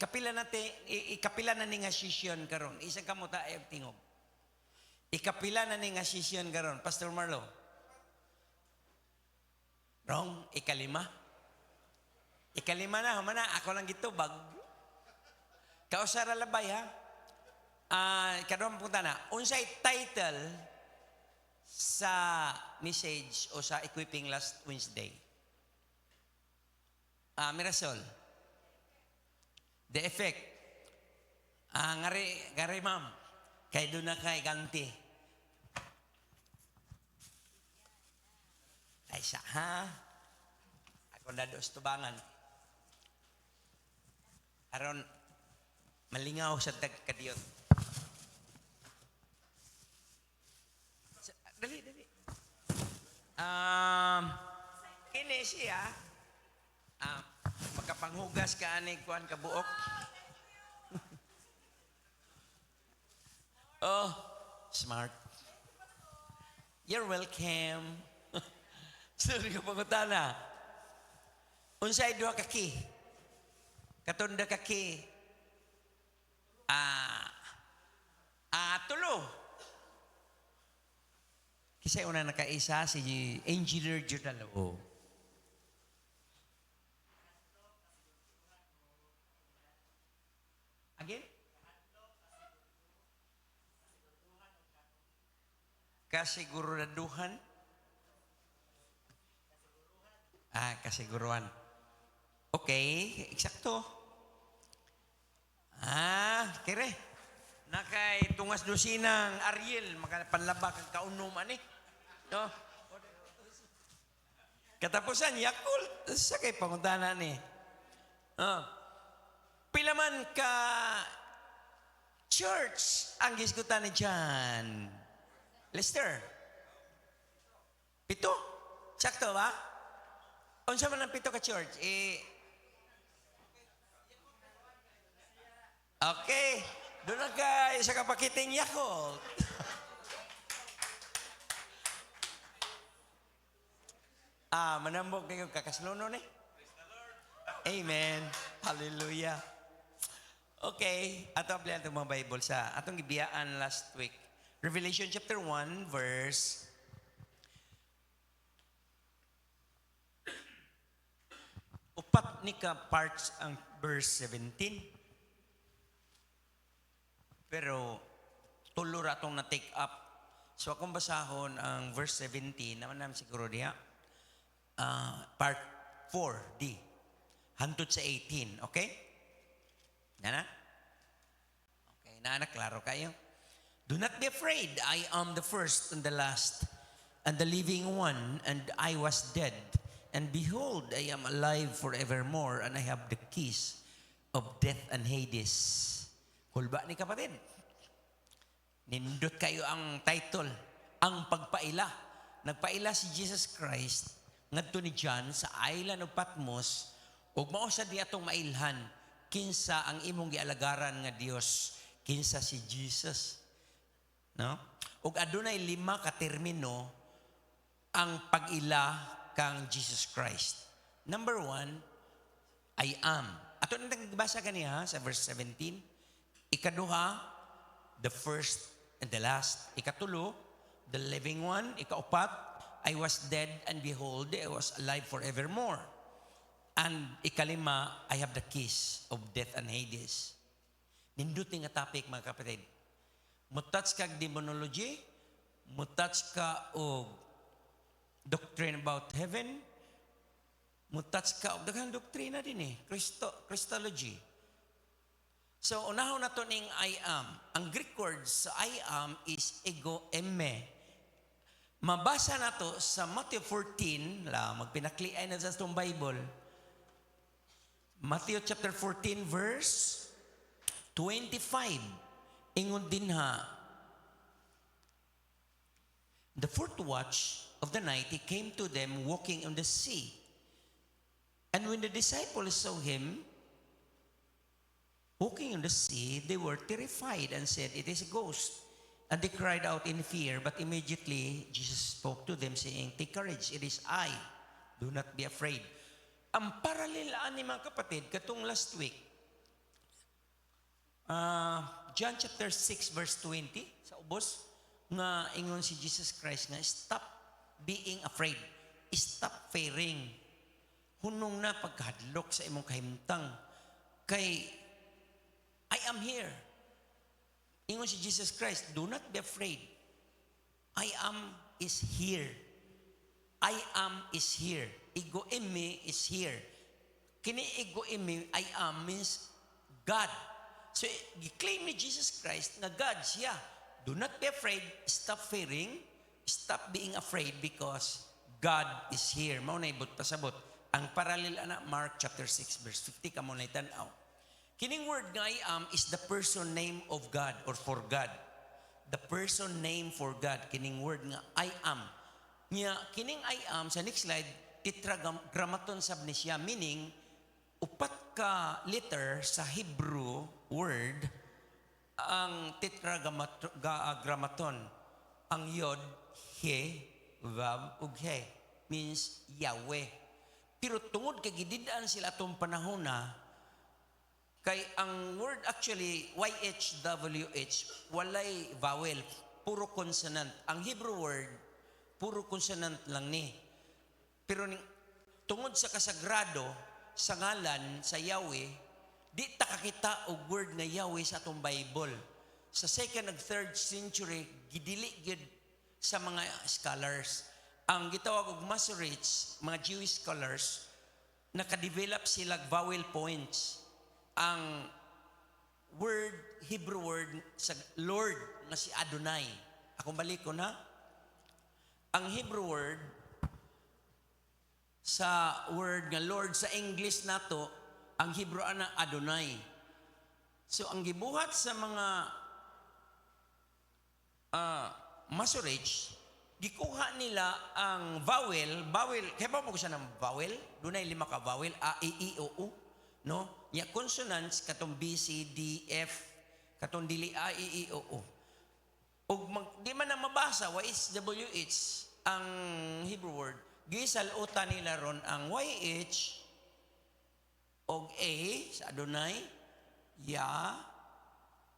ikapila na ni nga session karon. Isang kamuta ay tingog. Ikapila na ni nga session karon, Pastor Marlo. Wrong, ikalima. Ikalima na, humana, ako lang gitubag. Kausara labay ha. Kadong punta na, unsay title sa message o sa equipping last Wednesday? Mirasol. The effect. Ngari ma'am. Kay doon na kay ganti. Ay sa ha? Ako na doon tubangan. Aron, malingaw sa kadiyot. Dali. Kini siya. Magkapanghugas ka ani kuan ka buok. Oh, smart. You're welcome. Sorry ka pangutana. Unsay duha ka ki? Katunda ka ki. Tulo. Kisay una nakaisa si Engineer Judalo. Again? Kasiguraduhan. Kasiguruan. Okay, eksakto. Kire. Nakay tungas dosinang Ariel, makapanlaba kang kaunuman eh. No? Katapusan, Yakult. Sakay pangutanan eh. Pilaman ka church ang gisgutan ni John. Lester. 7? Sakto ba? Unsa man ang 7 ka church? Okay. Doon na ka sa kapakiting Yakult. Manambog kayo kakasluno eh. Amen. Hallelujah. Okay. Ato applian itong mga Bible sa atong gibiyaan last week. Revelation chapter 1 verse upat ni ka parts ang verse 17. Pero tulo ra tong na-take up. So akong basahon ang verse 17, naman namin siguro diya. Part 4D. Hantod sa 18, okay? Nana? Okay, nana, klaro kayo. Do not be afraid. I am the first and the last and the living one, and I was dead. And behold, I am alive forevermore, and I have the keys of death and Hades. Hulba ni kapatid. Nindot kayo ang title, ang pagpaila. Nagpaila si Jesus Christ ngadto ni John sa island of Patmos, ug mao sa di atong mailhan kinsa ang imong gialagaran nga Dios, kinsa si Jesus. No? Ug adunay 5 ka termino ang pag-ila kang Jesus Christ. Number 1, I am. Ato nang nagbasa kaniya sa verse 17. Ikaduha, the first and the last. Ikatulo, the living one. Ikaupat, I was dead and behold, I was alive forevermore. And ikalima, I have the keys of death and Hades. Nindot nga topic mga kapatid. Mutats kag demonology, mutats ka og doctrine about heaven, mutats ka og daghang doktrina din eh, Christology. So unahon nato ning I am. Ang Greek word sa I am is ego emme. Mabasa nato sa Matthew 14, magpinakliay na sa itong Bible. Matthew chapter 14 verse 25. Ingon din ha, the fourth watch of the night, he came to them walking on the sea. And when the disciples saw him walking on the sea, they were terrified and said, "It is a ghost." And they cried out in fear. But immediately, Jesus spoke to them saying, "Take courage, it is I. Do not be afraid." Ang paralelaan ni mga kapatid, katong last week, John chapter 6 verse 20 sa ubos nga ingon si Jesus Christ nga stop being afraid. Stop fearing. Hunong na pagkahadlok sa imong kahimtang kay I am here. Ingon si Jesus Christ, do not be afraid. I am is here. I am is here. Ego imi is here. Kini ego imi, I am means God. So, i-claim ni Jesus Christ na God siya. Do not be afraid. Stop fearing. Stop being afraid because God is here. Mao na ibot pasabot. Ang parallel ana Mark chapter 6 verse 50 kamo na tan-aw. Kining word nga I am is the person name of God or for God. The person name for God. Kining word nga I am. Nya kining I am sa next slide tetragrammaton sab ni siya, meaning upat ka letter sa Hebrew word ang tetragrammaton. Ang yod, he, vav, ug he means Yahweh. Pero tungod kay gididaan sila atong panahon na kay ang word actually YHWH walay vowel, puro consonant. Ang Hebrew word puro consonant lang ni. Pero tungod sa kasagrado sa ngalan sa Yahweh, di ta kakita og word nga Yahweh sa atong Bible. Sa 2nd ug 3rd century gidili gyud sa mga scholars. Ang gitawag og Masoretes, mga Jewish scholars, nakadevelop sila vowel points. Ang word, Hebrew word sa Lord nga si Adonai. Akong balik ko na. Ang Hebrew word sa word nga Lord sa English nato, ang Hebrew ana Adonai. So ang gibuhat sa mga Masoretes, gikuha nila ang vowel, kaya ba mo siya ng vowel? Dunay 5 ka vowel, A, I, O, U. No? Ya consonants, katong B, C, D, F, katong dili A, I, O, U. Di man na mabasa, YHWH, ang Hebrew word, gisalutan nila ron ang YH, og A, sa Adonai, Ya,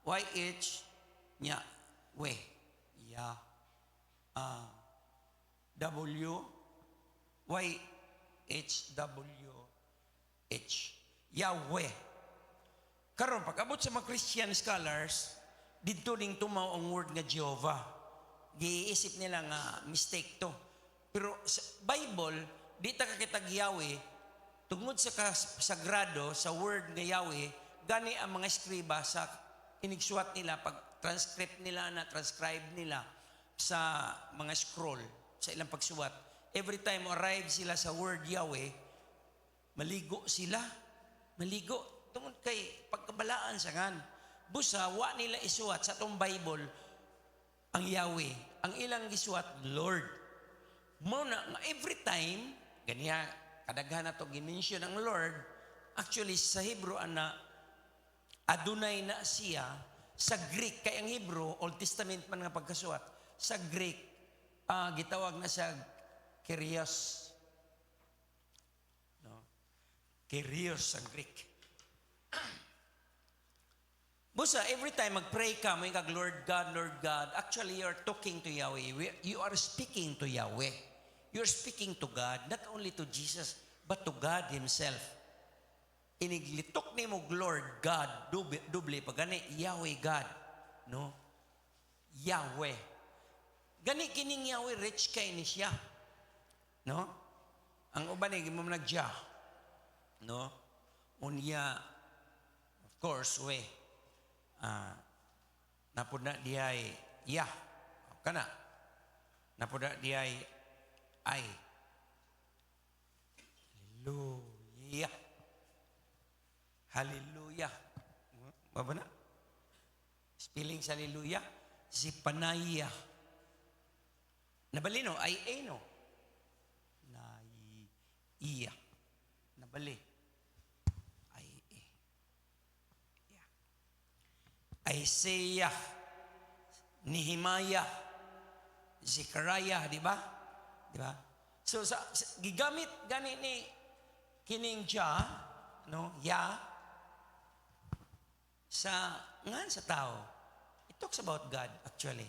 YH, nya, we, Ya, W, Y, H, W, H. Yahweh. Karon pag-abot sa mga Christian scholars, dito ning tumaw ang word nga Jehovah. Giisip nila nga mistake to. Pero sa Bible, di ta kakitag Yahweh, tungod sa sagrado, sa word nga Yahweh, gani ang mga eskriba sa inigsuat nila, pag transcribe nila sa mga scroll, sa ilang pagsuwat. Every time arrive sila sa word Yahweh, maligo sila. Maligo. Tungod kay pagkabalaan sa kan. Busa, wa nila isuwat sa itong Bible ang Yahweh. Ang ilang isuwat, Lord. Muna, every time, ganiya, kadaghan na ito, gimension ang Lord, actually sa Hebrew, Adonai na siya, sa Greek, kay ang Hebrew, Old Testament man nga pagkasuwat, sa Greek, gitawag na siya Kyrios. No? Kyrios ang Greek. Busa, every time mag-pray ka, may kag Lord God, actually you're talking to Yahweh. You are speaking to Yahweh. You're speaking to God, not only to Jesus, but to God Himself. Iniglitok ni mo Lord God, duble pa gani, Yahweh God. No? Yahweh. Gani kining Yahweh, rich kay ni siya. No? Ang uban ay mo nagja. No? Unya, of course, we. Napuda diay Yah. Kana. Napuda diay ay. Hallelujah. Hallelujah. Baba na? Spelling sa hallelujah. Si Panaya. Nabalino, ay no. Iya. Nabali. Ay Isaiah, Nehemiah, Zechariah, di ba? Di ba? So gigamit gani ni kining Jah, no? Ya sa tao. It talks about God, actually.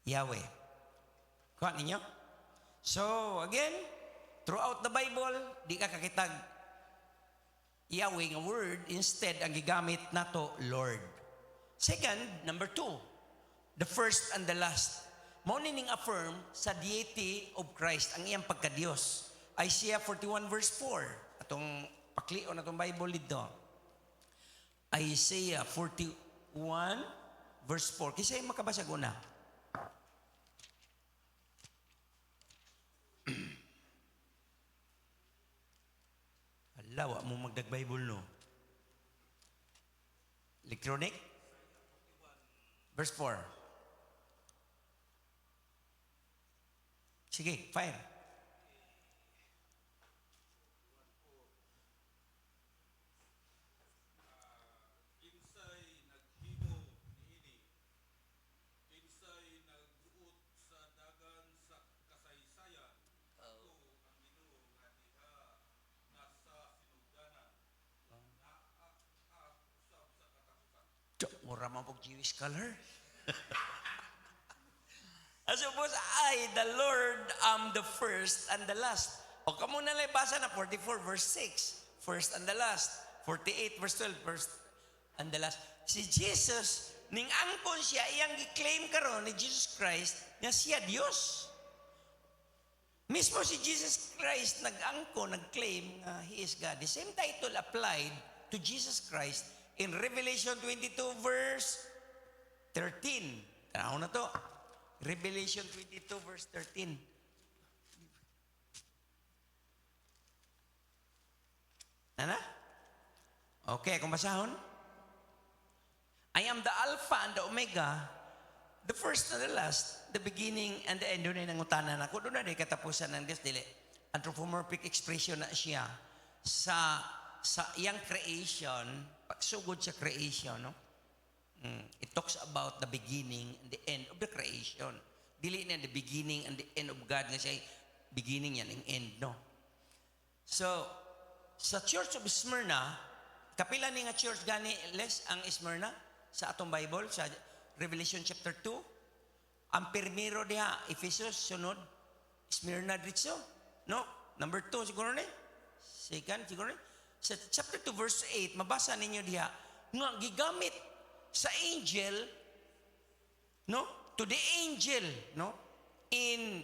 Yahweh. Kuha ninyo? So, again, throughout the Bible, di ka kakitag Yahweh nga word, instead, ang gigamit nato, Lord. Second, number 2, the first and the last. Mao ning affirm sa deity of Christ, ang iyang pagka-Dios. Isaiah 41 verse 4. Atong paklion atong Bible dito. Isaiah 41 verse 4. Kisay makabasa una. Lawa mo magdag-Bible no. Electronic? Verse 4. Sige, fire. Mura man po Jewish color. I suppose I, the Lord, am the first and the last. O kamo na lang basa na 44 verse 6. First and the last. 48 verse 12. First and the last. Si Jesus, ning angkon siya, iyang gi-claim karon ni Jesus Christ, na siya Dios. Mismo si Jesus Christ nag-angkon, nag-claim na He is God. The same title applied to Jesus Christ in Revelation 22 verse 13. Tanaw na to. Revelation 22 verse 13. Ano? Okay, kung basahon. I am the Alpha and the Omega, the first and the last, the beginning and the end. Doon ay nangutanan ako. Doon na katapusan ng Diyos. Dili. Anthropomorphic expression na siya sa iyang creation, pagsugod sa creation, no? It talks about the beginning and the end of the creation. Dili na the beginning and the end of God nga siya beginning yan and end, no? So, sa Church of Smyrna, kapila ni nga church gani les ang Smyrna sa atong Bible sa Revelation chapter 2. Ang primero diha Ephesus sunod Smyrna dritso, no? Number 2 siguro ni. Second siguro ni. Sa chapter 2 verse 8 mabasa ninyo diha nga gigamit sa angel, no? To the angel, no? In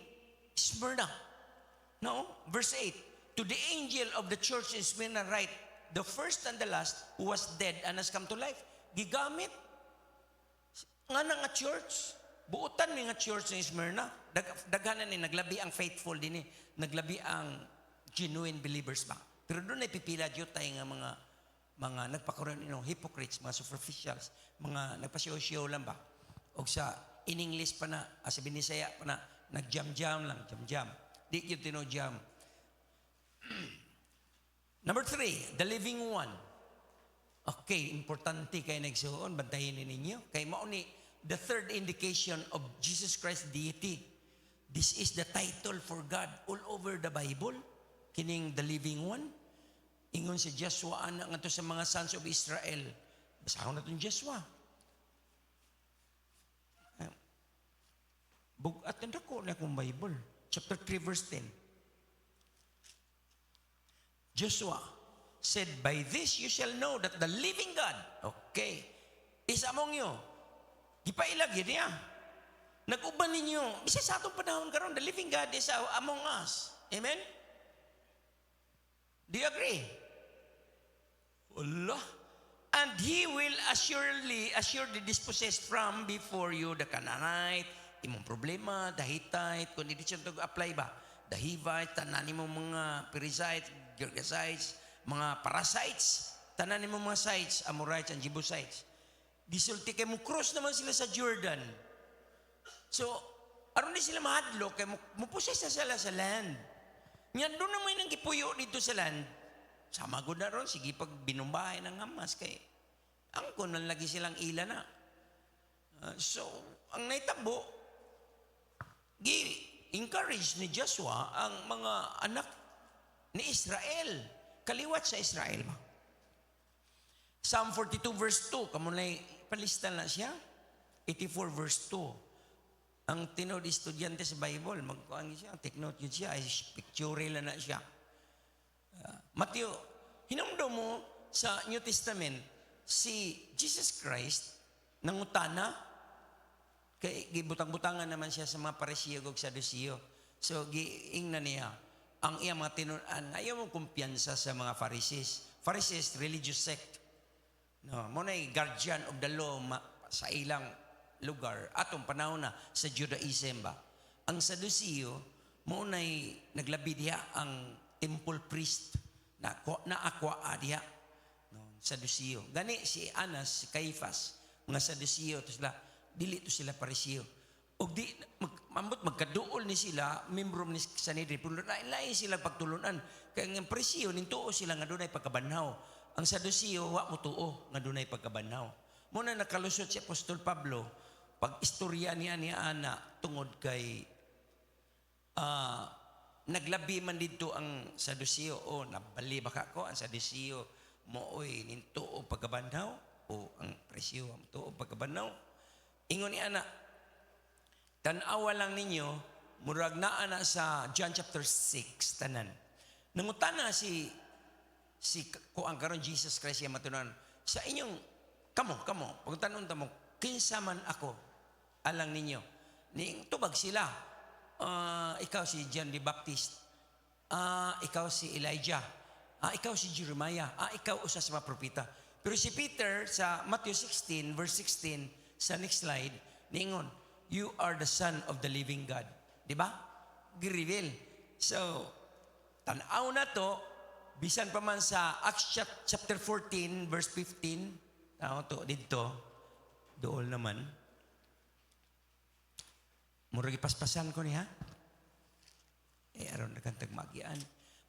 Smyrna, no? Verse 8. To the angel of the church in Smyrna write, the first and the last who was dead and has come to life. Gigamit nga nga church. Buutan ni nga church in Smyrna. Daghanan ni naglabi ang faithful din ni. Naglabi ang genuine believers ba. Pero doon ay pipila diyo tayo nga mga nagpakaroon hypocrites, mga superficials, mga nagpasiyo-siyo lang ba? O sa in English pa na, sa Binisaya pa na, nagjam-jam lang, jam-jam. Di yun tino-jam. Number 3, the living one. Okay, importante kayo nagsuon, bantayin ninyo. Kay mauni, the third indication of Jesus Christ's deity. This is the title for God all over the Bible. Kining the living one. Ingon si Joshua nga to sa mga sons of Israel. Basahon na itong Joshua. Bugat na ko na akong Bible. Chapter 3 verse 10. Joshua said, by this you shall know that the living God, okay, is among you. Gipailag yun niya. Nag-uban ninyo. Bisa sa atong panahon karon, the living God is among us. Amen? Do you agree? Allah. And He will assuredly dispossess from before you the Canaanite, imong problema, the Hittite, kung hindi siya apply ba? The Hivite, tanan mo mga Perizzites, Girgasites, mga Parasites, tanan mo mga sites, Amorites and Jebusites. Disulti kay mo cross naman sila sa Jordan. So, aron di sila mahadlo kay mo possess na sila sa land. Nya doon naman nang gipuyo dito sa land. Sama gud na ron sige pag binumbahay ng Hamas kay angkon man lagi silang ila na. So, ang naitabo encourage ni Joshua ang mga anak ni Israel. Kaliwat sa Israel ba? Psalm 42 verse 2, kamunay palista na siya. 84 verse 2. Ang tinod estudyante sa Bible, magkuhan siya, take note yun siya, ay pictorial na siya. Matthew, hinumdo mo sa New Testament, si Jesus Christ, nangutana, kay gibutang-butangan naman siya sa mga Parisiyo ug Sadusiyo. So, giing na niya, ang iyang mga tinunan, ayaw mong kumpiyansa sa mga Pharisees. Pharisees, religious sect. No, mo na'y guardian of the law sa ilang lugar. Atong panahon na sa Judaism ba. Ang Sadusiyo, mo na'y naglabi diha ang temple priest na akwa diha. No, Sadusiyo. Gani si Anas, si Caiphas, mga Sadusiyo, to sila, dili to sila Parisiyo. Og di magkaduol ni sila, membro ni Sanhedrin, pero lain sila pagtulunan. Kaya ang Parisiyo, nintuo sila nga dunay pagkabanhaw. Ang Sadusiyo, wa mo tuo nga dunay pagkabanhaw. Muna nakalusot si Apostol Pablo, pag istorya niya ni Ana, tungod kay naglabi man dito ang Sadusiyo, o nabali baka ko, ang Sadusiyo, mooy nintuo pagkabanhaw, o ang Parisiyo, tuo pagkabanhaw. Ingon ni Ana, tanawa lang ninyo, murag naa na sa John chapter 6, tanan. Nangutana si kuang karon Jesus Christ yung matunan, sa inyong, kamo, pagtanon mo, kinsa man ako, alang ninyo. Ning tubag sila, ikaw si John the Baptist, ikaw si Elijah, ikaw si Jeremiah, ikaw usa sa mga propeta. Pero si Peter sa Matthew 16, verse 16, sa next slide, ningon, you are the Son of the living God. Di ba? Gi-reveal. So, tanaw na to, bisan pa man sa Acts chapter 14, verse 15, to dito, dool naman. Murag ipaspasan ko niya. Aron na kantag magian.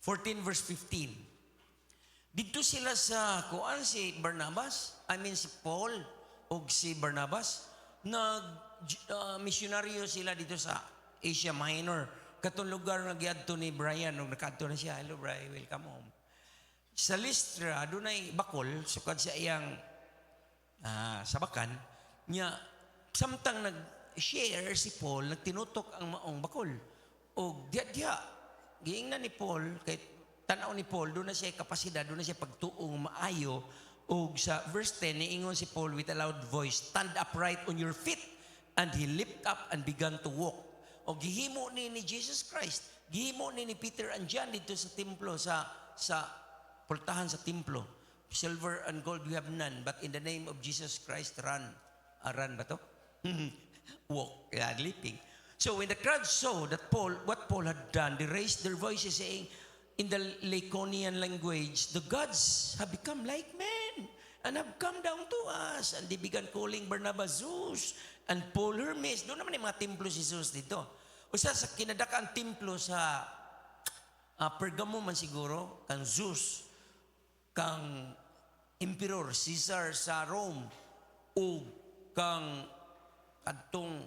14 verse 15. Dito sila sa kuan si si Paul o si Barnabas, misyonaryo sila dito sa Asia Minor. Katong lugar na giadto ni Brian nung nakadto na siya. Hello Brian, welcome home. Sa Lystra, dunay bakol, sukad sa iyang sabakan, niya, samtang nag-share si Paul, nagtinutok ang maong bakol. O diya, giing na ni Paul, kay tanaw ni Paul, doon na siya kapasidad, doon na siya pagtuong maayo. O sa verse 10, niingon si Paul with a loud voice, stand upright on your feet. And he leaped up and began to walk. O gihimo ni Jesus Christ, gihimo ni Peter and John dito sa templo, sa pultahan sa templo. Silver and gold we have none, but in the name of Jesus Christ, run. Run ba to? Walk, leaping. So when the crowd saw that what Paul had done, they raised their voices saying, in the Lycaonian language, the gods have become like men and have come down to us. And they began calling Barnabas Zeus and Paul Hermes. Doon naman yung mga templo si Zeus dito. Usa sa kinadakaan templo sa Pergamo man siguro, kang Zeus, kang Emperor Caesar sa Rome, o kang katong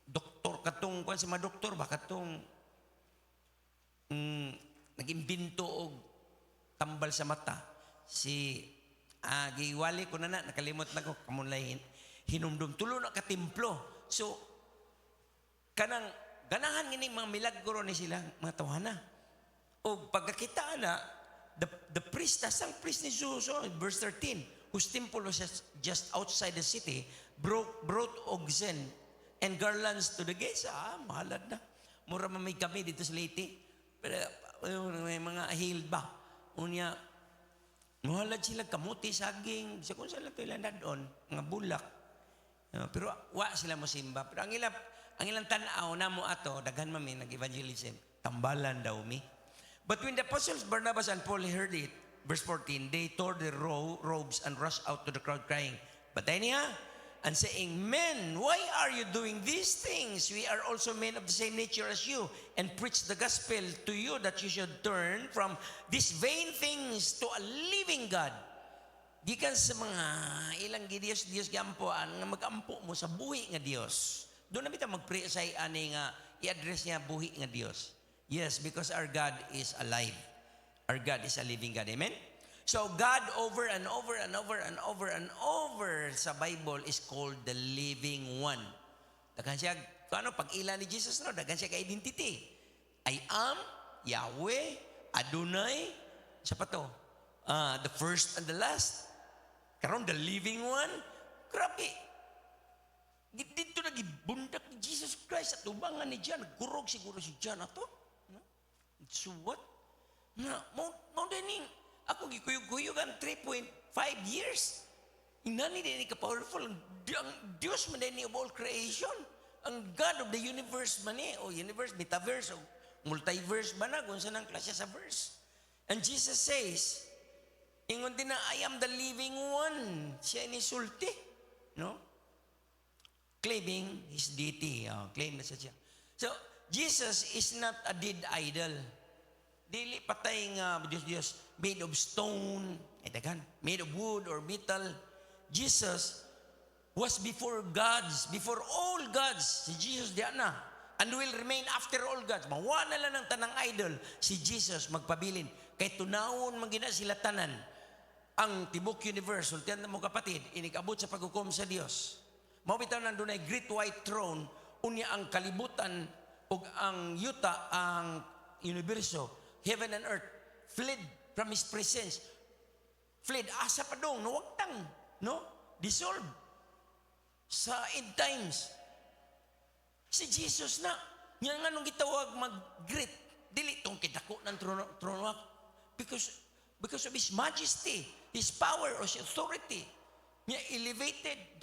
doktor, katong kung sa mga doktor ba, katong nag-imbento og tambal sa mata. Si giwali ko na nakalimot na ko, kamunlay hinumdum. Tulo na ka-templo. So, kanang ganahan ngini mga milagro ni sila, mga tawhana. O pagkakita na, the priest, asang priest ni Jesus, verse 13, whose temple was just outside the city, brought oxen and garlands to the gates. Mahalad na. Mura mamay kami dito sa Leyte. Pero may mga healed ba? Unya, muhalad sila kamuti, saging, sa kung saan lang ito ilan doon, mga bulak. Pero wa sila mo simba. Pero ang ilang tanaw na mo ato, daghan mami, nag-evangelism, tambalan daw mi. But when the apostles Barnabas and Paul heard it, verse 14, they tore their robes and rushed out to the crowd crying, "Patay niya!" And saying, "Men, why are you doing these things? We are also men of the same nature as you, and preach the gospel to you that you should turn from these vain things to a living God." Gikan sa mga ilang Diyos giampuan nga mag-ampo mo sa buhi nga Dios. Doon na bitaw mag-pray sa ani nga i-address niya buhi nga Dios. Yes, because our God is alive. Our God is a living God. Amen? So God over and over and over and over and over sa Bible is called the living one. Dagan siya, ano, pag-ila ni Jesus, no? Dagan siya ka-identity. I am Yahweh, Adonai, sa pa to? The first and the last. Karon the living one. Grabe. Dito na gibundak ni Jesus Christ at ubangan ni John. Nagkurog siguro si John ato. No? So what? Mo din ako gikuyog-kuyugan 3.5 years. Inani din ka powerful. Ang Diyos man din of all creation. Ang God of the universe man o universe, metaverse, o multiverse ba na, kung saan ang klase sa verse. And Jesus says, ingon din na, I am the living one. Siya ni sulti. No? Claiming his deity. Claim na siya. So, Jesus is not a dead idol. Dili patay nga Diyos made of stone, made of wood or metal. Jesus was before gods, before all gods. Si Jesus diyan na. And will remain after all gods. Mawa na lang ng tanang idol. Si Jesus magpabilin. Kay tunawon magina sila tanan. Ang tibok universe, ultian na mo kapatid, inikabot sa paghukom sa Dios. Mabitaw na doon ay great white throne, unya ang kalibutan o ang yuta, ang universo, heaven and earth, fled from His presence. Fled, asa pa dong, nawagtang, no? Dissolve. Sa end times. Si Jesus na, nga nga nung gitawag mag-greet, dili tong kitako ng trono because of His majesty, His power, or His authority. Niya elevated,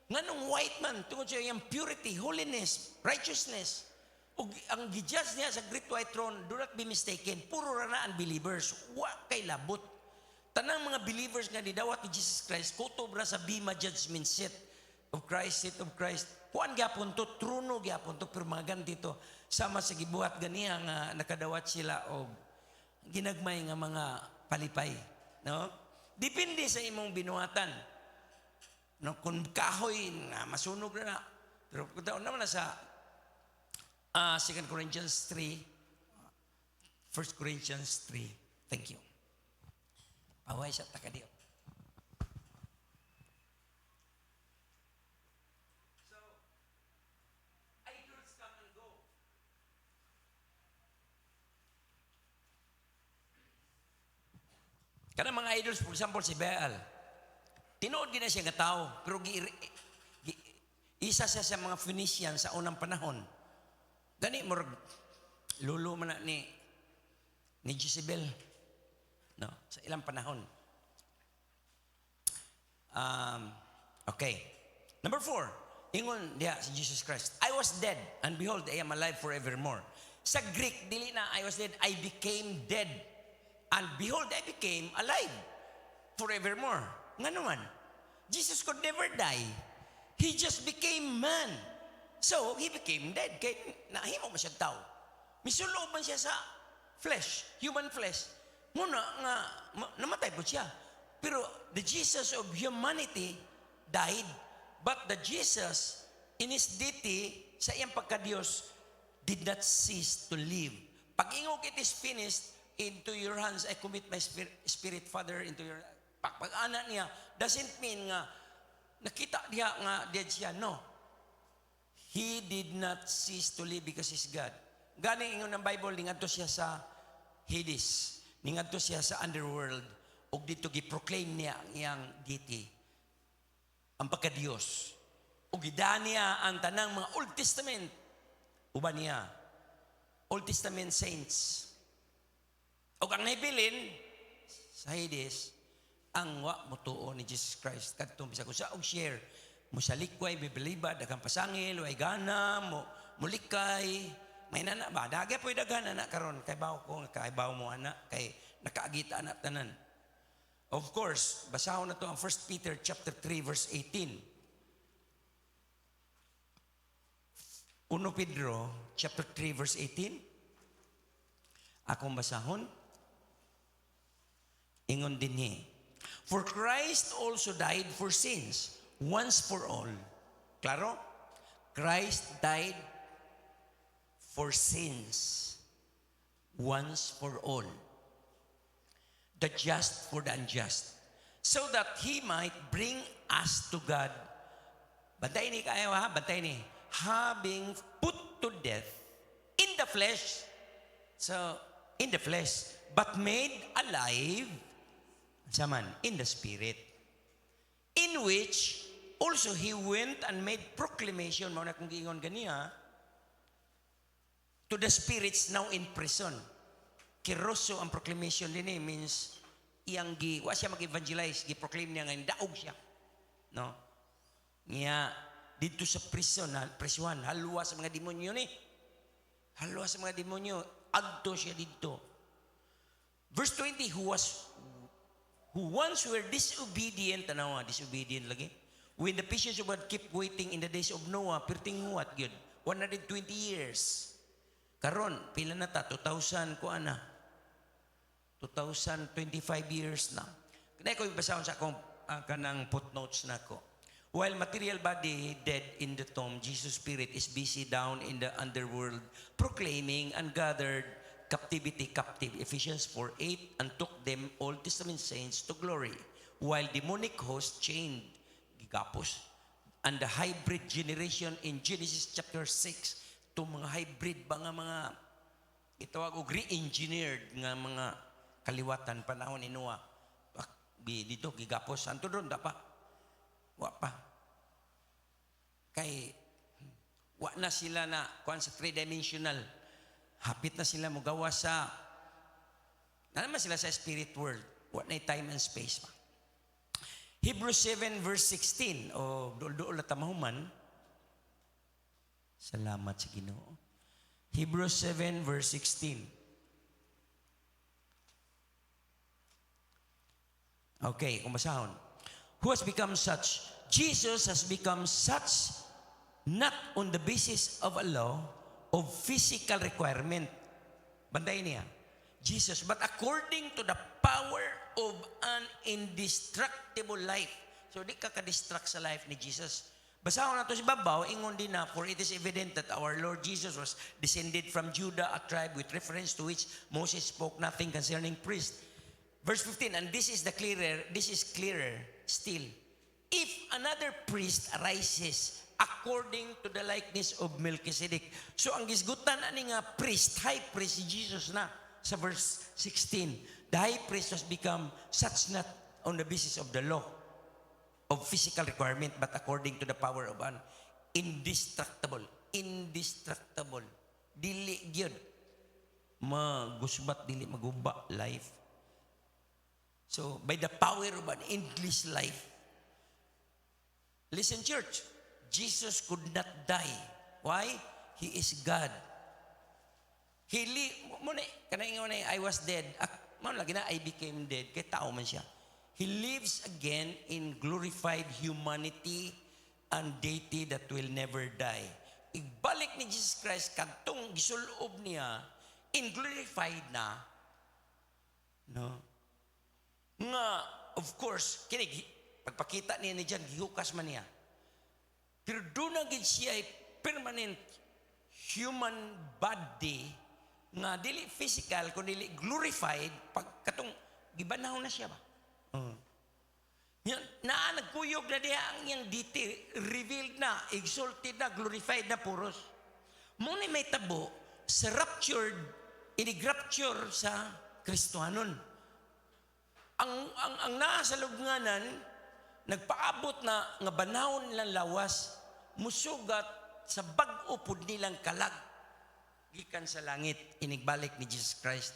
nga nung white man, tungkol siya yung purity, holiness, righteousness. O ang gijudge niya sa great white throne, do not be mistaken, puro ra unbelievers, wa kay labot. Tanang mga believers nga didawat ni Jesus Christ, kutob ra sa bima judgment seat of Christ. Kuan gyapon to, trono gyapon to, pero mga ganito, sama sa gibuhat ganiya nga nakadawat sila og ginagmay nga mga palipay. No? Depende sa imong binuhatan. No, kung kahoy na masunog na. Pero kung taon naman na sa 2 Corinthians 3, 1 Corinthians 3. Thank you. Paway siya takadiyo. So, idols come and go. Kana mga idols, for example, si Baal. Tinood din na siya nga tao, pero isa siya sa mga Phoenician sa unang panahon. Gani, lulo man na ni Jezebel. No, sa ilang panahon. Okay. Number 4, ingon diya si Jesus Christ. I was dead, and behold, I am alive forevermore. Sa Greek, dili na I was dead, I became dead. And behold, I became alive forevermore. Nga naman, Jesus could never die. He just became man. So, He became dead. Kaya nahimo man siya tao. Misuloob man siya sa flesh, human flesh. Muna nga, namatay po siya. Pero the Jesus of humanity died. But the Jesus, in His deity, sa iyang pagka-Diyos, did not cease to live. Pag ingog it is finished, into your hands I commit my spirit, Father, into your pag-ana niya doesn't mean nga nakita diya nga dead siya. No, He did not cease to live because He's God. Gani ingon ng Bible, ningadto siya sa Hades, ningadto siya sa underworld, ug dito gi-proclaim niya ang iyang deity, ang pagka-Dios, ug gidaan niya ang tanang mga Old Testament uban niya, Old Testament saints. O ang naibilin sa Hades, ang wa mutuo ni Jesus Christ. Kadtong bisa ko sa og share, mo sa likway, bibiliba, dagang pasangil, way gana, mulikay, may nana ba? Dagay po dagan anak karon kay bawo ko, kay bawo mo anak, kay nakaagita anak tanan. Of course, basahon na to ang 1 Peter chapter 3 verse 18. 1 Pedro chapter 3 verse 18. Akong basahon. Ingon din ni, for Christ also died for sins, once for all. Klaro? Christ died for sins, once for all. the just for the unjust, so that He might bring us to God. Bantay ni kayo ha, bantay ni. Having put to death in the flesh, so in the flesh, but made alive, saman, in the spirit, in which also He went and made proclamation, mao na kung giingon ganiya, to the spirits now in prison. Kiroso ang proclamation din means iyang wa siya mag-evangelize, gi-proclaim niya nga daog siya. No? Niya dito sa prison, prisuhan, halwa sa mga demonyo ni. Halwa sa mga demonyo, adto siya dito. Verse 20, who once were disobedient, disobedient lagi. When the patience of God keep waiting in the days of Noah, perting what, good? 120 years. Karon, pila na ta? 2,000 ko ana. 2,025 years na. Kaya ko ibasahon sa akong kanang footnotes na ko. While material body dead in the tomb, Jesus' spirit is busy down in the underworld, proclaiming and gathered captivity captive. Ephesians 4:8, and took them Old Testament saints to glory, while demonic hosts chained, gigapos, and the hybrid generation in Genesis chapter 6, to mga hybrid ba nga mga itawag og re-engineered nga mga kaliwatan panahon ni Noah. Dito gigapos santo doon pa. Wa pa. Kay wa na sila na kuan sa three-dimensional. Hapit na sila mogawa sa naman sila sa spirit world. Wa na time and space pa. Hebrews 7 verse 16 o dool-dool na tamahuman. Salamat sa Ginoo. Hebrews 7 verse 16. Okay, kumbasahon. Who has become such? Jesus has become such not on the basis of a law of physical requirement. Banday niya. Jesus, but according to the power of an indestructible life. So di ka ka-distract sa life ni Jesus. Basahon nato si babaw, ingon din na, for it is evident that our Lord Jesus was descended from Judah, a tribe with reference to which Moses spoke nothing concerning priests. Verse 15, and this is clearer still. If another priest arises according to the likeness of Melchizedek. So ang gisgutan ani nga priest, high priest, si Jesus na sa verse 16. The high priest has become such not on the basis of the law of physical requirement, but according to the power of an indestructible. Dili gyud magusbat, dili maguba life. So, by the power of an endless life. Listen, church. Jesus could not die. Why? He is God. I was dead. I became dead. Kaya tao man siya. He lives again in glorified humanity and deity that will never die. Igbalik ni Jesus Christ kadtong gisulob niya in glorified na. No? Nga, of course, kinig, pagpakita niya ni Jan, gihukas man niya. Pero doon na gid siya ay permanent human body nga dili physical, kundi dili glorified, pagkatong gibanaw na siya ba? Yan, nagkuyog na diya ang iyang deity, revealed na, exalted na, glorified na puros. Muna may tabo sa raptured, ini-rapture sa Kristohanon. Ang nasa lubnganan, nagpaabot na nga banahon nilang lawas, musugat sa bag-o pud nilang kalag gikan sa langit, inigbalik ni Jesus Christ.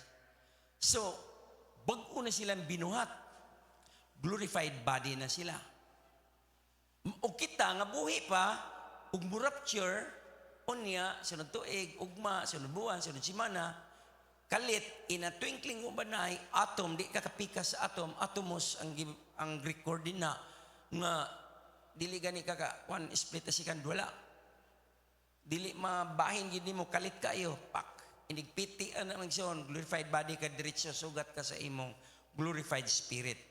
So, bag-o na silang binuhat. Glorified body na sila. O kita nga buhi pa, ug rapture unya sunod tuig, ugma, sunod buwan, sunod semana, kalit in a twinkling of an eye, atom, di kakapika sa atom, atomos ang Greek word din na nga dili gani one split asikan wala. Dili mabahin gid nimo kalit kayo, pak. Inigpiti ang magson glorified body ka diretso sugat ka sa imong glorified spirit.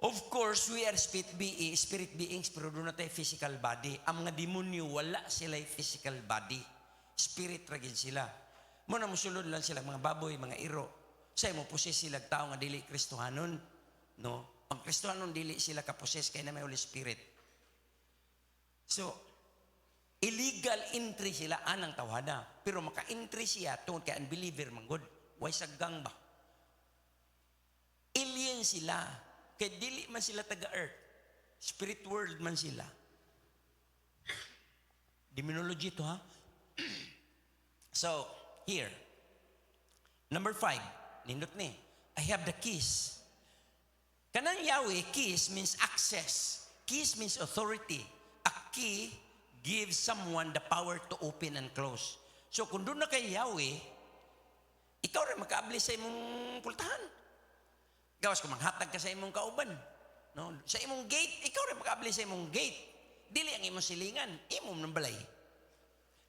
Of course, we are spirit beings, pero doon na tayo physical body. Ang mga demonyo, wala sila physical body. Spirit ragin sila. Muna musulod lang sila, mga baboy, mga iro. Say mo poses sila tao nga dili Kristohanon, no? Ang Kristohanon dili sila kaposes kay na may Holy Spirit. So, illegal entry sila anang tawhana. Pero maka-entry siya tungkol kay unbeliever manggod. Way saggang ba? Alien sila. Kay dili man sila taga-earth. Spirit world man sila. Demonology to, ha? So, here. Number 5. Nindot ni. I have the keys. Kanang Yahweh, keys means access. Keys means authority. A key gives someone the power to open and close. So, kung doon na kay Yahweh, ikaw rin makaabli sa imong pultahan. Gawas kung manghatag ka sa imong kauban. No? Sa imong gate, ikaw rin makaabli sa imong gate. Dili ang imong silingan, imong ng balay.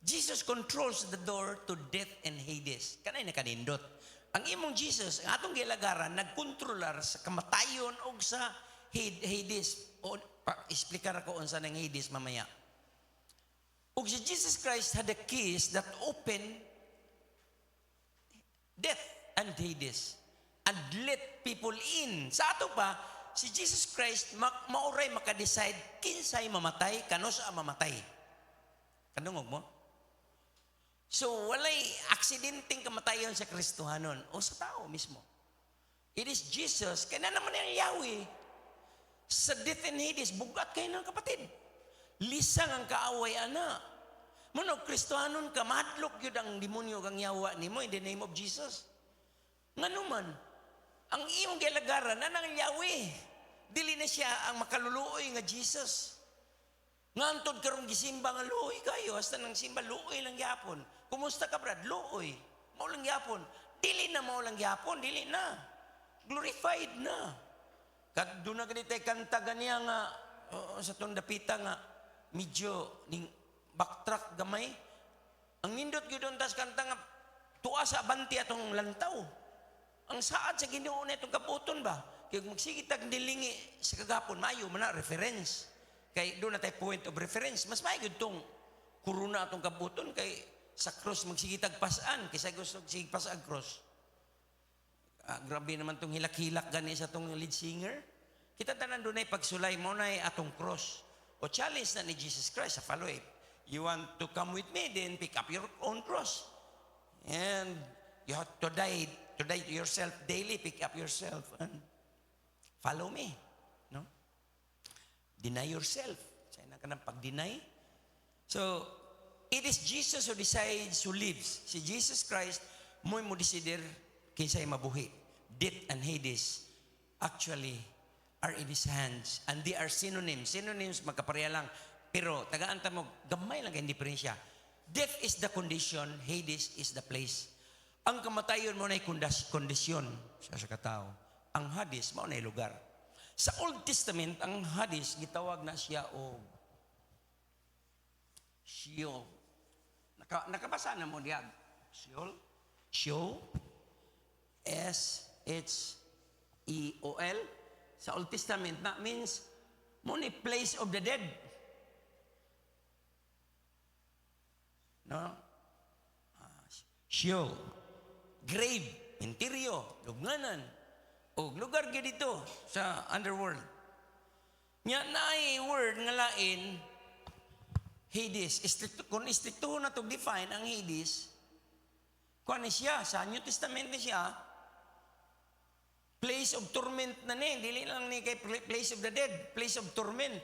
Jesus controls the door to death and Hades. Kanay na kanindot. Ang imong Jesus, ang atong gilagaran, nagkontrolar sa kamatayon o sa Hades. O, explicar ako unsa ng Hades mamaya. O si Jesus Christ had the keys that open death and Hades and let people in. Sa ato pa, si Jesus Christ mauray makadecide kinsay mamatay, kano sa mamatay. Kanungog mo? So, walay aksidenteng kamatayon sa Kristohanon o sa tao mismo. It is Jesus. Kaya na naman yung Yahweh. Sa death and Hades, bugat kayo ng kapatid. Lisang ang kaaway, ana. Mano, Kristohanon ka, madlok yun ang demonyo kang yawa ni mo in the name of Jesus. Nga naman, ang iyong gilagaran na ng Yahweh. Dili na siya ang makaluluoy nga Jesus. Nga antod karong gisimba nga luoy kayo, hasta nang simba luoy lang yapon. Kumusta ka brad? Luoy. Maulang yapon. Dili na maulang yapon, dili na. Glorified na. Kag doon na ganito kanta ganiya nga sa tong dapita nga medyo ning backtrack gamay. Ang nindot gyud tas kanta nga tuwa sa abanti atong lantaw. Ang saad sa Ginoo na itong kaputon ba? Kaya magsigitag nilingi sa kagapon, mayo man na reference. Kay doon na tayo point of reference. Mas maigod itong kuruna itong kaputon kay sa cross magsigitag pasan. Kaysa gusto magsigpas ang cross. Grabe naman itong hilak-hilak gani sa itong lead singer. Kita tanan doon ay pagsulay mo na atong cross. O challenge na ni Jesus Christ sa follow it. You want to come with me, then pick up your own cross. And you have to die to yourself daily, pick up yourself and follow me. No? Deny yourself. Sa'yo na ka ng pag-deny. So, it is Jesus who decides who lives. Si Jesus Christ, mo decider kinsay mabuhi. Death and Hades actually are in His hands. And they are synonyms. Synonyms, magkapareha lang. Pero, tagaan ta mo, gamay lang kayong diferensya. Death is the condition, Hades is the place. Ang kamatayon mo na kondisyon sa katao. Ang Hades mo na lugar. Sa Old Testament, ang Hades, gitawag na siya o Sheol. Nakabasa na mo diyan. Sheol? Sheol? S-H-E-O-L. Sa Old Testament, that means mo ni place of the dead. No? Sheol. Grave. Interior. Lugnanan. O lugar gyud dito sa underworld. Nya naay word nga lain Hades. Kung istriktuhon na to define ang Hades, kuan siya sa New Testament ni siya place of torment na ni, dili lang ni kay place of the dead, place of torment.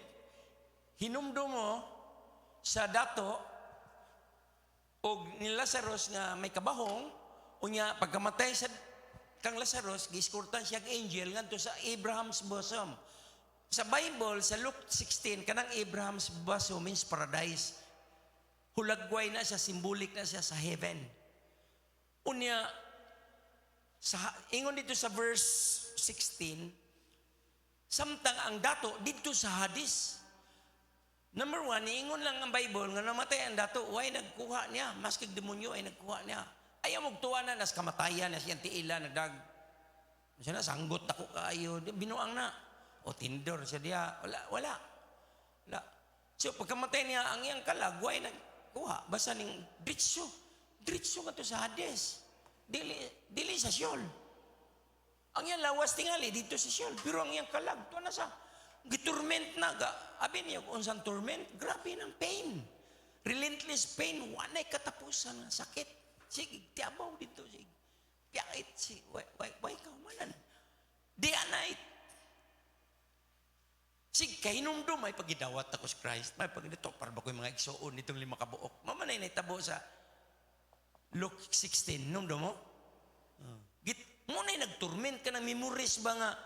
Hinumdo mo sa dato og ni Lazarus nga may kabahong unya pagkamatay sa kang Lazarus, giskurtan siya ang angel ngadto sa Abraham's bosom. Sa Bible, sa Luke 16, kanang Abraham's bosom means paradise. Hulagway na siya, symbolic na siya sa heaven. Unya, ingon dito sa verse 16, samtang ang dato dito sa Hades. Number 1, ingon lang ang Bible nga namatay ang dato, why nagkuha niya? Maskig demonyo ay nagkuha niya. Ayaw magtuwa na, nas kamatayan, nas yan tiila, nagdag. Siya na, sanggot ako kaayo, binuang na. O tindor siya diya, wala. So pagkamatay niya, ang iyang kalagway, nagkuha, basta ning dritso nga to sa Hades. Dili sa Sheol. Ang yan lawas tingali dito sa Sheol. Pero ang yang kalag, ito na sa giturment na. Abi niya kung saan torment, grabe ng pain. Relentless pain, wanay katapusan ng sakit. Sige, tiabaw dito. Sige, piyakit. Sige, why ka umanan? Day and night. Sige, kahinumdum, may pagidawat ako sa Christ. May pagidito, para ba ko yung mga igsoon nitong 5 kabuok. Mamanay na itabo sa Luke 16. Numdum mo? Muna nagturment ka ng memories ba nga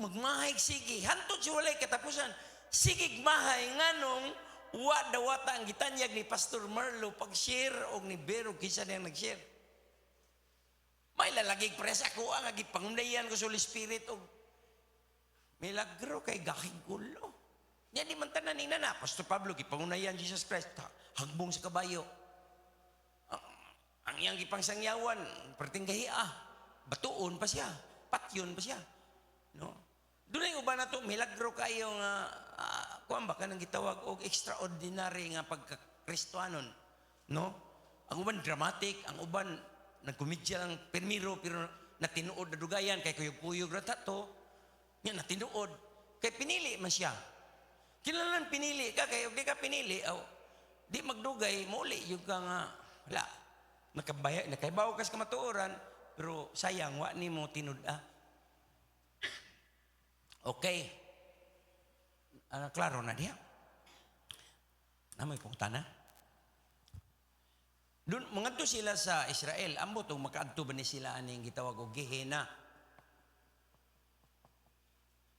magmahay sige hantod si walay katapusan sige mahay nganong dawata ang gitanyag ni Pastor Marlo pag-share og ni Bero kisa niyang nag-share may lalagig presa ko ang gipangundayan ko sa Holy Spirit og milagro kay gakigulo nya di man tanan ni nana Pastor Pablo gipangunayan Jesus Christ hagbong sa kabayo ang iyang gipangsangyawan perting gahiya batuon pa siya, patyon pa siya. No? Doon ay uban na ito, milagro kayo nga, kuwan ba ka nang gitawag og extraordinary nga pagka-Kristoanon. No? Ang uban dramatic, ang uban nagkomedya lang permiro, pero natinuod na dugayan, kay kuyog-kuyog rata to, yan natinuod. Kay pinili man siya. Kailangan pinili ka, kay di ka pinili, di magdugay, muli yung ka nga, wala, nakaibaw ka sa kamatuoran, pero sayang, wa ni mo tinud-a. Okay. Klaro na diya. Namoy pong tana. Doon, mangadto sila sa Israel. Ambot, makaadto ba ni sila aning gitawag o Gehenna.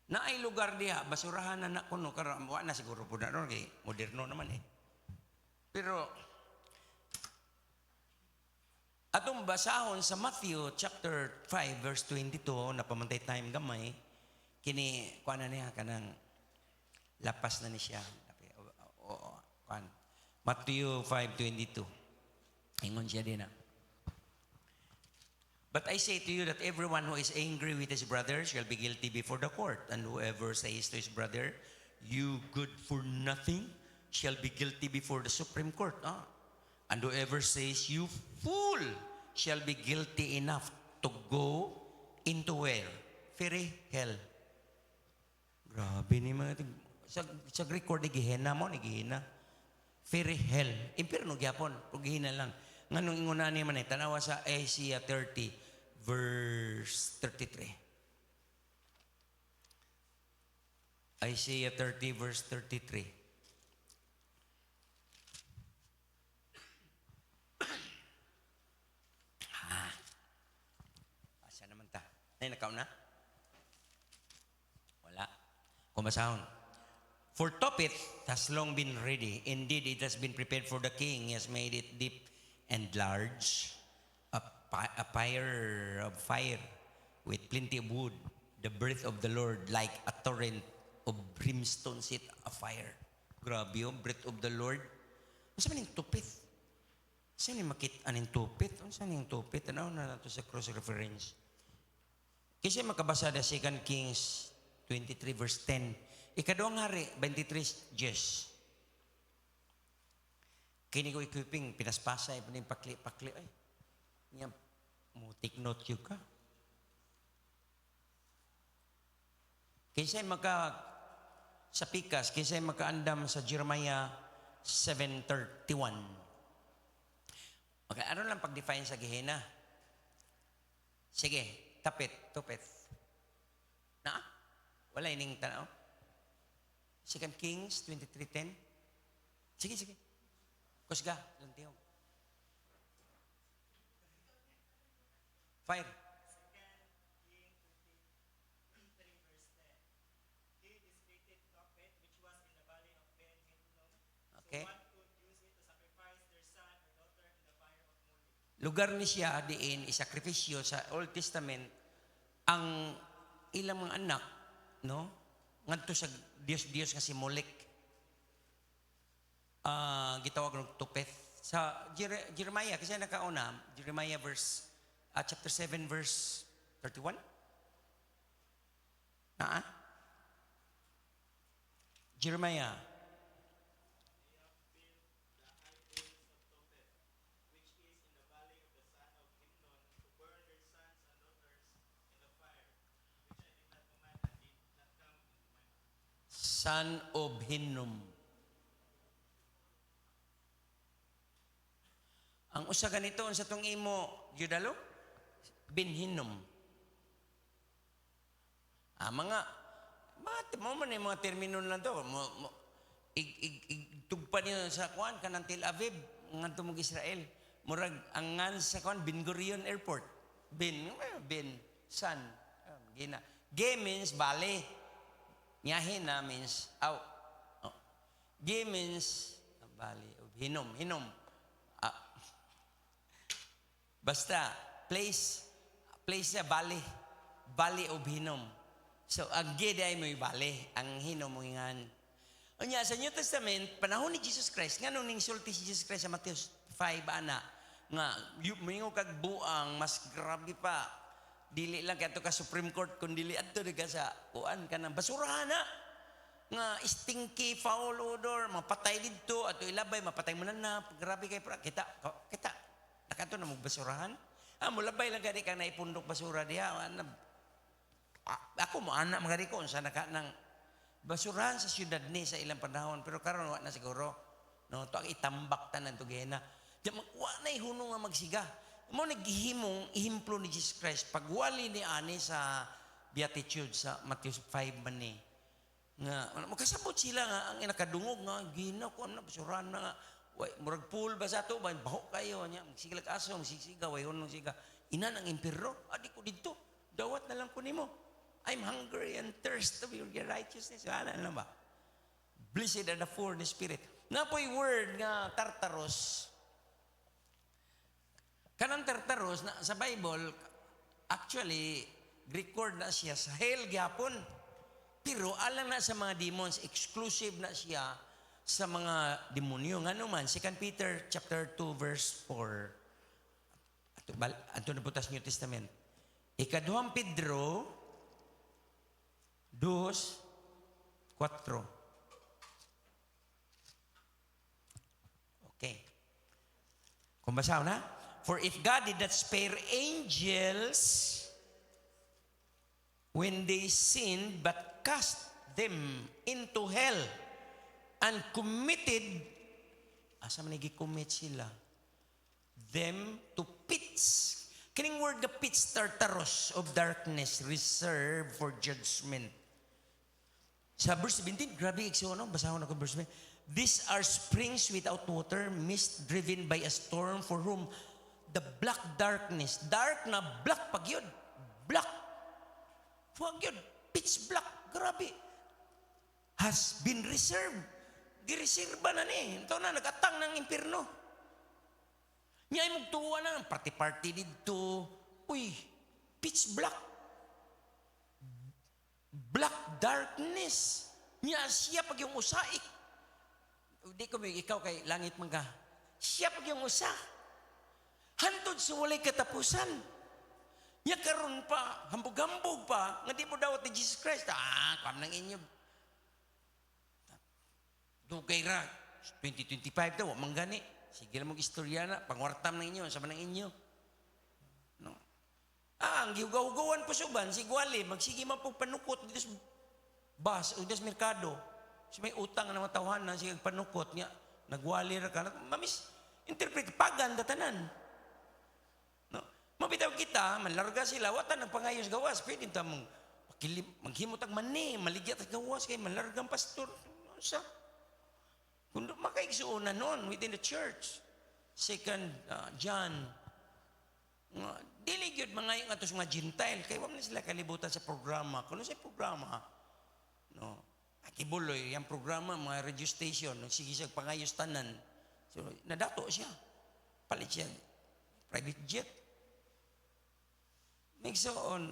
Na ay lugar diha, basurahan na kuno, wa na siguro po na ron, kay moderno naman eh. Pero, atong basahon sa Matthew chapter 5 verse 22 na pamantay time gamay kini kuan na niya kanang lapas na ni siya kuan Matthew 5:22 ingon siya din na But I say to you that everyone who is angry with his brother shall be guilty before the court, and whoever says to his brother, you good for nothing, shall be guilty before the Supreme Court. And whoever says, you fool, shall be guilty enough to go into where? Very hell. Grabe ni mga ito. Sa record ni Gehenna mo, ni Gehenna. Very hell. Impirno gyapon, o Gehenna lang. Nganong inguna ni man tanawa sa Isaiah 30, verse 33. Isaiah 30, verse 33. Ay, nakaw na? Wala. Kumasahon. For Tophet has long been ready. Indeed, it has been prepared for the king. He has made it deep and large. A pyre of fire with plenty of wood. The breath of the Lord like a torrent of brimstone set afire. Grabe yung breath of the Lord. Ano sabi ng Tophet? Saan yung makita ng Tophet? Ano saan yung Tophet? Ano na nato sa cross reference? Kasi makabasa na 2 Kings 23 verse 10. Ikaduang hari, 23 Diyos. Kini ko equipping, pinaspasay, pakli. Ay, niya, mo take note yun ka. Kisay sa pikas, kisay makaandam sa Jeremiah 7:31. Okay, ano lang pag-define sa Gehenna? Sige. Tophet. Na? Wala ining tanaw. 2 Kings 23:10. Sige. Kusga, lantiyog. Fire. 2 Kings 23 verse 10. He disputed Tophet, which was in the valley of Ben Hinnom. Okay. So one could use it to sacrifice their son or daughter in the fire of Molech. Lugar ni siya diin isakripisyo sa Old Testament ang ilang mga anak, no? Ngadto sa Dios nga si Molech. Gitawag ng Tophet sa Jeremiah kasi nakauna Jeremiah chapter 7 verse 31. Jeremiah. son of Hinnom. Ang usa ganito sa tong imo, Judalo, bin Hinnom. Mga mo man yung mga termino na to. Tugpa niyo sa kuan kanang Tel Aviv ngadto mo Israel. Murag ang ngan sa kuan Ben Gurion Airport. Ben San. Gina. Ge means bale. Nyahina means aw. Oh. Ge means bale. Hinnom. Basta place niya Valley of Hinnom. So, ang gede ay may bale, ang Hinnom mo ingan. Unya, sa New Testament, panahon ni Jesus Christ, nga nung sulti si Jesus Christ sa Matthew 5, nga, mingo kag buang, mas grabe pa. Dili lang kato ka Supreme Court, kung dili adto ka sa, kuan ka ng basurahan na. Nga, stinky, foul odor, mapatay dito, ato ilabay, mapatay mo na, grabe kay pra. Kita, nakato na magbasurahan. Mulabay lang gani kang naipundok basura diha. Ako mo anak mga riko sa naka ng basurahan sa syudad ni sa ilang panahon pero karon wa na siguro no to ang itambak tanan to gena wa na ihunong nga magsiga mo naghihimong ihimplo ni Jesus Christ pagwali ni ani sa beatitude sa Matthew 5 man ni nga makasabot sila nga ang nakadungog nga gina ko na basurahan na nga murag pool ba sa to ba baho kayo nya magsigilag aso magsiga way hunong siga ina ng impierno adi ko didto dawat na lang ko nimo. I'm hungry and thirst of your righteousness. Ano lang ba? Blessed are the poor in spirit. Napoy word nga Tartaros. Kanang Tartaros na sa Bible, actually, Greek word na siya sa hell gyapon. Pero alang na sa mga demons, exclusive na siya sa mga demonyo. Nga naman, 2 Peter chapter 2 verse 4. Ato na butas New Testament. Ikaduhang Pedro 2:4. Okay. Kung basaw na. For if God did not spare angels when they sinned, but cast them into hell and committed, asa man nagi-commit sila? Them to pits. Kining word the pits, Tartaros of darkness, reserved for judgment. Sa verse 17, grabe iksono, basahon ako verse 17. These are springs without water, mist driven by a storm, for whom the black darkness, dark na black pag yun, black, wag yun, pitch black, grabe, has been reserved. Gireserba na ni, ito na, nag-atang ng impierno. Niya ay magtuwa na, party-party dito, uy, pitch black, black darkness. Niya siya pag yung usaik. Di ko may ikaw kay langit man ka. Siya pag yung usa. Hantod sa walay katapusan. Niya karon pa, hambog-hambog pa, nga di mo dawat ni Jesus Christ. Kam nang inyo. Dugay ra, 2025 daw, manggani. Sige lang mag-istorya na, pangwartam na inyo, sama ng inyo. No. Ang giugaw-gawan po suban, si Gwali, magsige man po panukot dito sa bus o dito sa merkado. So may utang na matawhan na siya panukot niya. Nagwali ra ka. Mamis, interpret, pagan datanan. No? Mabitaw kita, manlarga sila, watan nagpangayos gawas. Pwede ta maghimot ang mani, maligyat ang gawas, kay manlargang pastor. Sa kung makaigsuunan noon within the church. 2 John. Dili gyud mga yung atos mga Gentile kay wala na sila kalibutan sa programa. Kuno sa programa, no, akibuloy yung programa mga radio station, sige siya pangayos tanan. So nadato siya. Palit siya private jet. Megsoon,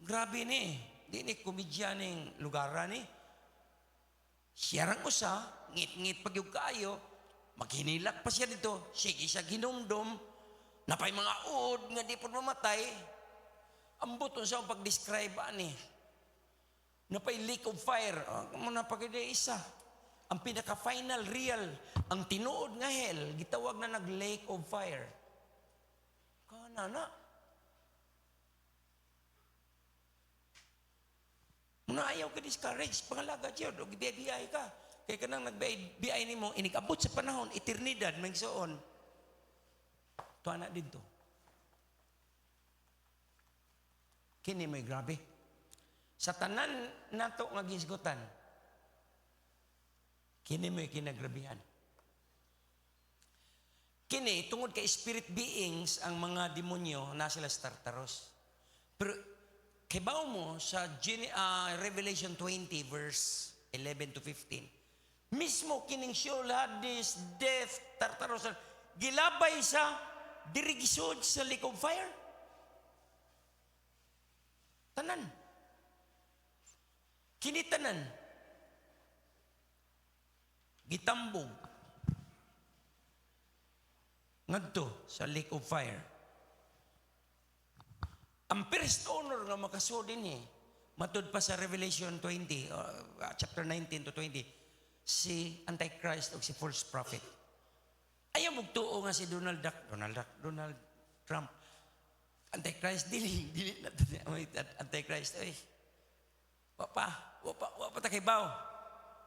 grabe ni. Di ni komedyaning lugaran ni. Siya rang usa, ngit-ngit pag yung kayo, maghinilak pa siya dito, sige siya ginumdum, napay mga uod nga di po mamatay, ambot sa pag-describe ani. Napay lake of fire, muna pag-ida isa. Ang pinaka-final real, ang tinuod nga hell, gitawag na nag-lake of fire. Kana na. Muna ayaw ka discourage, pangalaga siya, o biyay ka. Kaya ka nang nagbiyay ni mo, inigabot sa panahon, eternidad, magsoon. Ito anak dito. Kini may grabe. Sa tanan nato nga gisgutan, kini may kinagrabihan. Kini, tungod kay spirit beings, ang mga demonyo na sila sa Tartaros. Pero, kibaw mo sa Revelation 20, verse 11 to 15, mismo kining Sheol, Hades, death, Tartaros, gilabay sa dirigisod sa lake of fire. Tanan. Kini tanan. Gitambog. Ngadto sa lake of fire. Ang first honor nga makasud din matud pa sa Revelation 20, chapter 19 to 20, si Antichrist o si false prophet. Ayaw magtuo nga si Donald Trump. Antichrist, dili Antichrist, wapa ta kay baw.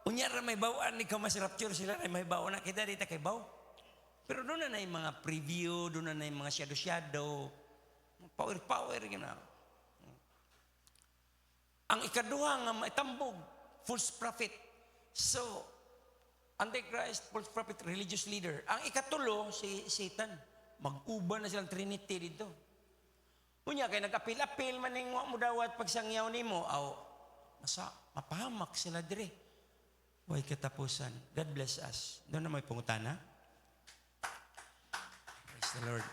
Unya ra may bawaan ni mas rapture sila na may baw na kita dita kay baw. Pero doon na yung mga preview, doon na yung mga shadow, power gina. Ang ikaduha nga maitambog, false prophet. So, Antichrist, false prophet, religious leader. Ang ikatulo, si Satan. Mag-uban na silang Trinity dito. Unya, kaya nag-apil-apil man yung mo dawat pagsangyaw ni mo, mapahamak sila dire. Huwag katapusan. God bless us. Doon na may pangutana. Praise the Lord.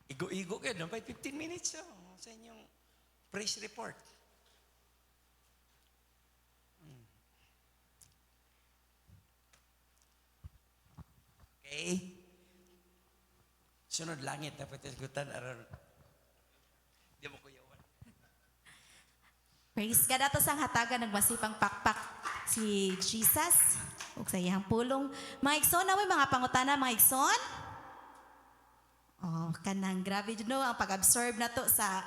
Igo-igo kayo. Doon pa 15 minutes sa inyong praise report. Okay. Sunod langit. Dapat isgutan. Di mo kuyawan. Praise God. Ato sang hatagan nagmasipang pakpak si Jesus. Ug sa iyang pulong. Mga igsoon, naway mga pangutana, mga igsoon. Oh, kanang grabe no ang pag-absorb na to sa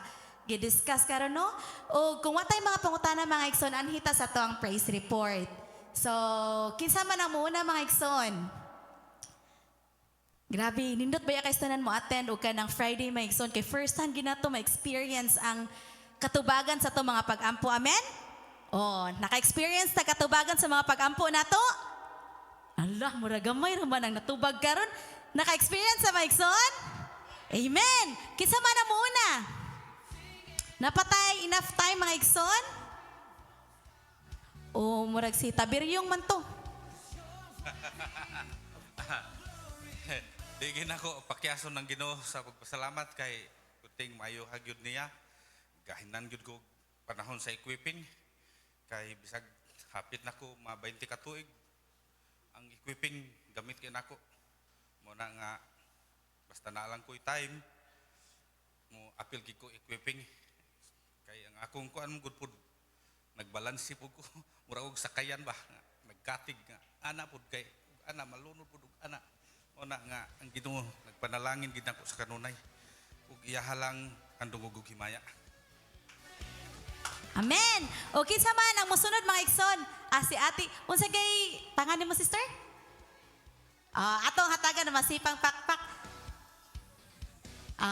gidiscuss karon no. O kung watay mga pangutana mga igsoon, anhita sa to ang praise report. So, kinsa man ang muna mga igsoon? Grabe, nindot ba ya kay tanan mo attend o ka ng Friday mga igsoon kay first hand ginato ma-experience ang katubagan sa to mga pag-ampo. Amen? Oh, naka-experience ta katubagan sa mga pag-ampo nato? Allah, mura gamay ra man ang natubag karon. Naka-experience sa mga igsoon? Amen. Kinsa man ang muna? Napatay enough time mga igsoon? O murag si Tabiryong man to. Digin ako pakyason ng Ginoo sa pagpasalamat kay kuting maayo hagyod niya. Gahinan gyud ko panahon sa equipping kay bisag hapit nako mga 20 ka tuig ang equipping gamit kay nako. Mo na nga basta na lang ko'y time mo apil gid ko equipping kay ang akong kuan mo gud pud nagbalansi pud ko mura og sakayan ba nagkatig nga ana pud kay ana malunod pud og ana. Una nga ang Ginoo nagpanalangin gid nako sa kanunay ug iyahalang kandungog ug himaya. Amen. O kinsa man ang mosunod mga igsoon? Si ate, unsa kay tangan mo sister? Atong hatagan na masipang pakpak. 2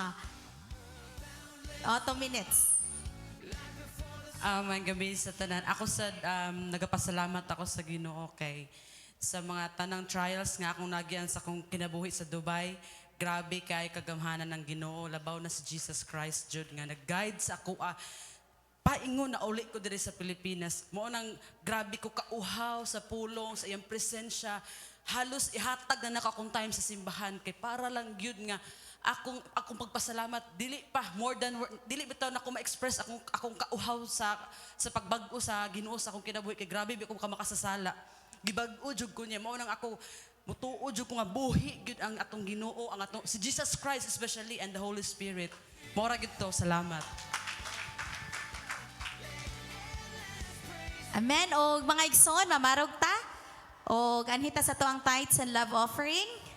minutes. May gabi sa tanan. Ako sa nagapasalamat ako sa Ginoo kay sa mga tanang trials nga akong nagian sa akong kinabuhi sa Dubai. Grabe kay kagamhanan ng Ginoo, labaw na si Jesus Christ jud nga nag-guide sa ako paingon na uli ko diri sa Pilipinas. Mo nang grabe ko kauhaw sa pulong sa iyang presensya. Halos ihatag na nako akong time sa simbahan kay para lang gyud nga akong pagpasalamat dili bitaw na ko ma-express akong kauhaw sa pagbag-o sa Ginoo sa akong kinabuhi kay grabe bi ko ka makasasala. Gibag-o jud ko niya mao nang ako mutuo jud ko nga buhi gyud ang atong Ginoo ang atong si Jesus Christ especially and the Holy Spirit. Mao ra gyud to. Salamat. Amen. O mga igsoon, mamarog ta. O anhita sa to ang tithes and love offering.